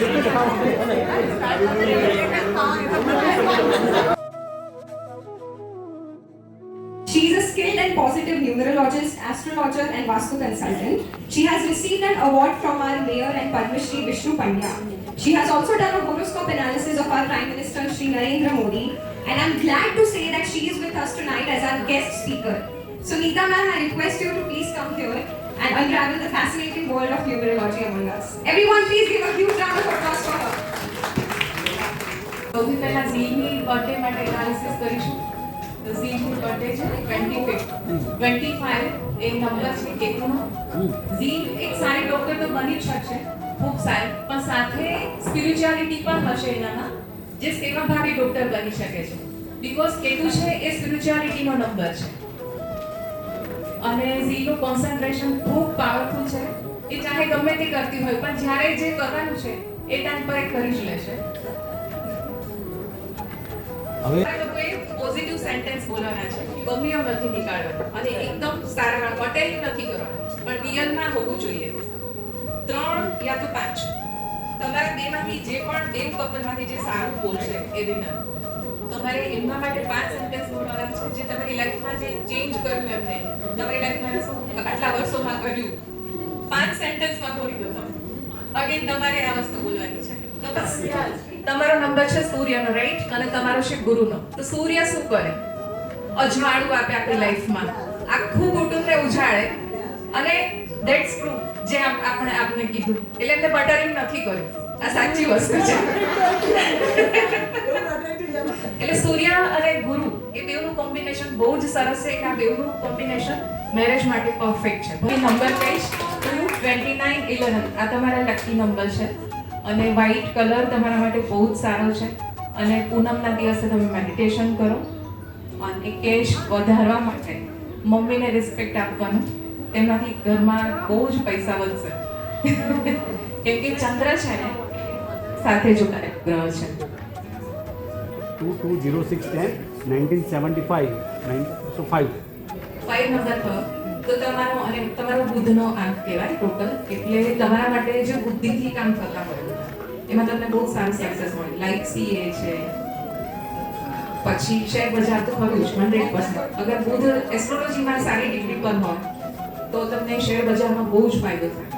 She is a skilled and positive numerologist, astrologer and Vastu consultant. She has received an award from our Mayor and Padma Shri Vishnu Pandya. She has also done a horoscope analysis of our Prime Minister Shri Narendra Modi, and I'm glad to say that she is with us tonight as our guest speaker. So Neeta ma'am, I request you to please come here and unravel the fascinating world of numerology among us. Everyone please give a huge round of applause for her. સૌથી પહેલા Zini birthday માટે analysis કરીશું. તો Zini birthday છે 25 એ number છે કેતુનો. ઝી એક સારી doctor તો બની જ શકશે, ખૂબ સારી, પણ સાથે સ્પિરિચ્યુઆલિટી પણ હશે એનામાં, જે સેવાભાવી ડોક્ટર બની શકે છે. બીકોઝ કેતુ છે એ સ્પિરિચ્યુઆલિટીનો નંબર છે અને ઝીનું કોન્સન્ટ્રેશન ખૂબ પાવરફુલ છે. એ ચાહે ગમે તે કરતી હોય પણ જ્યારે જે કરવાનું છે એ ટાઈમ પર એ કરી જ લેશે. હવે લોકોએ પોઝિટિવ સેન્ટેન્સ બોલવાના છે, ગમ્યો નથી નીકાળવાનો અને એકદમ સારા પટેલી નથી કરવાનું, પણ રિયલમાં હોવું જોઈએ. 3 યા તો 5 તમારા બેમાંથી જે પણ બે કપલમાંથી જે સારું બોલશે એ વિનર. તમારે એમના માટે 5 સેન્ટેન્સ બોલવાના છે જે તમારી લાઈફમાં જે ચેન્જ કર્યું એમને, તમારી લાઈફમાં શું આટલા વર્ષોમાં કર્યું. 5 સેન્ટેન્સમાં બોલી દો તમે. અગેન તમારે આ વસ્તુ બોલવાની છે. તમારો નંબર છે સૂર્યનો, રાઈટ, અને તમારો છે ગુરુનો. તો સૂર્ય શું કરે? અજવાળું આપે આપણી લાઈફમાં, આખું કુટુંબને ઉજાળે, અને ધેટ્સ ટ્રુ જે આપણે કીધું. એટલે એમને બટરિંગ નથી કર્યું, આ સાચી વસ્તુ છે. એટલે સૂર્ય અને ગુરુ એ બેવનું કોમ્બિનેશન બહુ જ સરસ છે. કે આ બેવનું કોમ્બિનેશન મેરેજ માટે પરફેક્ટ છે. હું નંબર કહીશ 2911, આ તમારા લકી નંબર છે અને વ્હાઈટ કલર તમારા માટે બહુ જ સારો છે. અને પૂનમના દિવસે તમે મેડિટેશન કરો અને કેશ વધારવા માટે મમ્મીને રિસ્પેક્ટ આપવાનું, તેનાથી ઘરમાં બહુ જ પૈસા વધશે. કેમ કે ચંદ્ર છે ને સાથે જોડાયેલ ગ્રહ છે. 220610 1975 so 5 નંબર થયો તો તમારો, અને તમારો બુધનો આંક કહેવાય ટોટલ. એટલે તમારા માટે જે બુદ્ધિથી કામ કરતા હોય એમાં તમને બહુ સારું સક્સેસ મળે. લાઈક સીએ છે, પછી શેર બજાર તો ખરું જ 100%. અગર બુધ એસ્ટ્રોલોજીમાં સારી ડિગ્રી પર હોય તો તમને શેર બજારમાં બહુ જ ફાયદો થાય,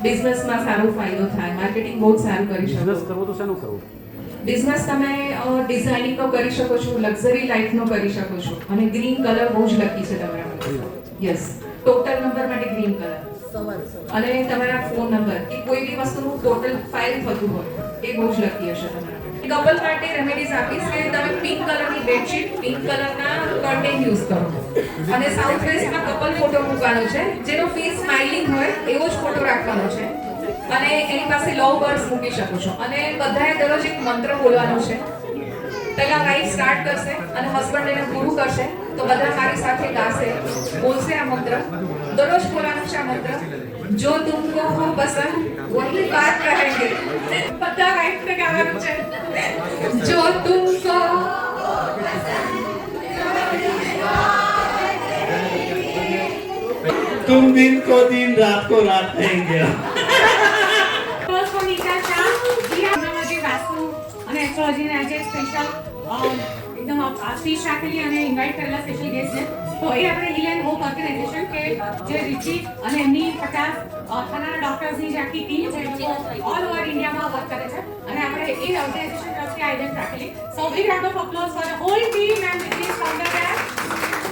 બિઝનેસમાં સારો ફાયદો થાય, માર્કેટિંગ બહુ જ સારું કરી શકો. બિઝનેસ કરવો તો શેનો કરવો? બિઝનેસ તમે ડિઝાઇનિંગનો કરી શકો છો, લક્ઝરી લાઈફનો કરી શકો છો. અને ગ્રીન કલર બહુ જ લકી છે તમારા માટે. યસ, ટોટલ નંબર માટે ગ્રીન કલર. અને તમારા ફોન નંબર કે કોઈ બી વસ્તુનું ટોટલ ફાઇલ થતું હોય એ બહુ જ લકી હશે તમારા માટે. કપલ માટે રેમેડીઝ આપીશ કે તમે પિંક કલરની બેડશીટ, પિંક કલરના કર્ટેન યુઝ કરો. અને સાઉથ વેસ્ટમાં કપલ ફોટો મૂકવાનો છે, જેનો ફેસ સ્માઇલિંગ હોય એવો જ ફોટો રાખવાનો છે. અને એની પાસે લવ બર્ડ્સ મૂકી શકો છો. અને બધાએ દરરોજ એક મંત્ર બોલવાનો છે. પહેલા વાઈફ સ્ટાર્ટ કરશે અને હસબન્ડ એને પૂરું કરશે, તો બધા મારી સાથે ગાશે, બોલશે આ મંત્ર. દરરોજ બોલવાનું છે આ મંત્ર. જો તુમકો હો પસંદ વહી બાત કહેંગે. બધા વાઈફને ગાવાનું છે. જો તુમકો तुम दिन को दिन रात को रात कहेंगे. અને એસ્ટ્રોલોજીને આજે સ્પેશિયલ એકદમ સ્પીચ રાખેલી અને ઇન્વાઇટ કરેલા સ્પેશિયલ ગેસ્ટ છે. તો એ આપણે હીલ એન્ડ હોપ ઓર્ગેનાઇઝેશન કે જે રિચી અને એમની 50 ખાનારા ડોક્ટર્સની જે આખી ટીમ છે, ઓલ ઓવર ઇન્ડિયામાં વર્ક કરે છે. અને આપણે એ ઓર્ગેનાઇઝેશન તરફથી આ ઇવેન્ટ રાખેલી. So big round of applause for the whole team and with founder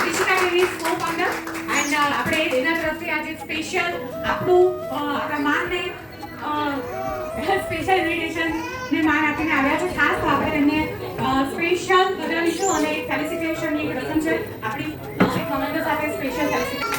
Rishika Devi co founder. And આપણે એના તરફથી આજે સ્પેશિયલ આપણા માનને સ્પેશિયલ ઇન્વિટેશન ને માન આપીને આવ્યા છે. ખાસ તો આપણે એમને સ્પેશિયલ વધારીશું અને ફેલિસિટેશનની રસમ છે આપણી કમેન્ટો સાથે સ્પેશિયલ ફેલિસિટેશન.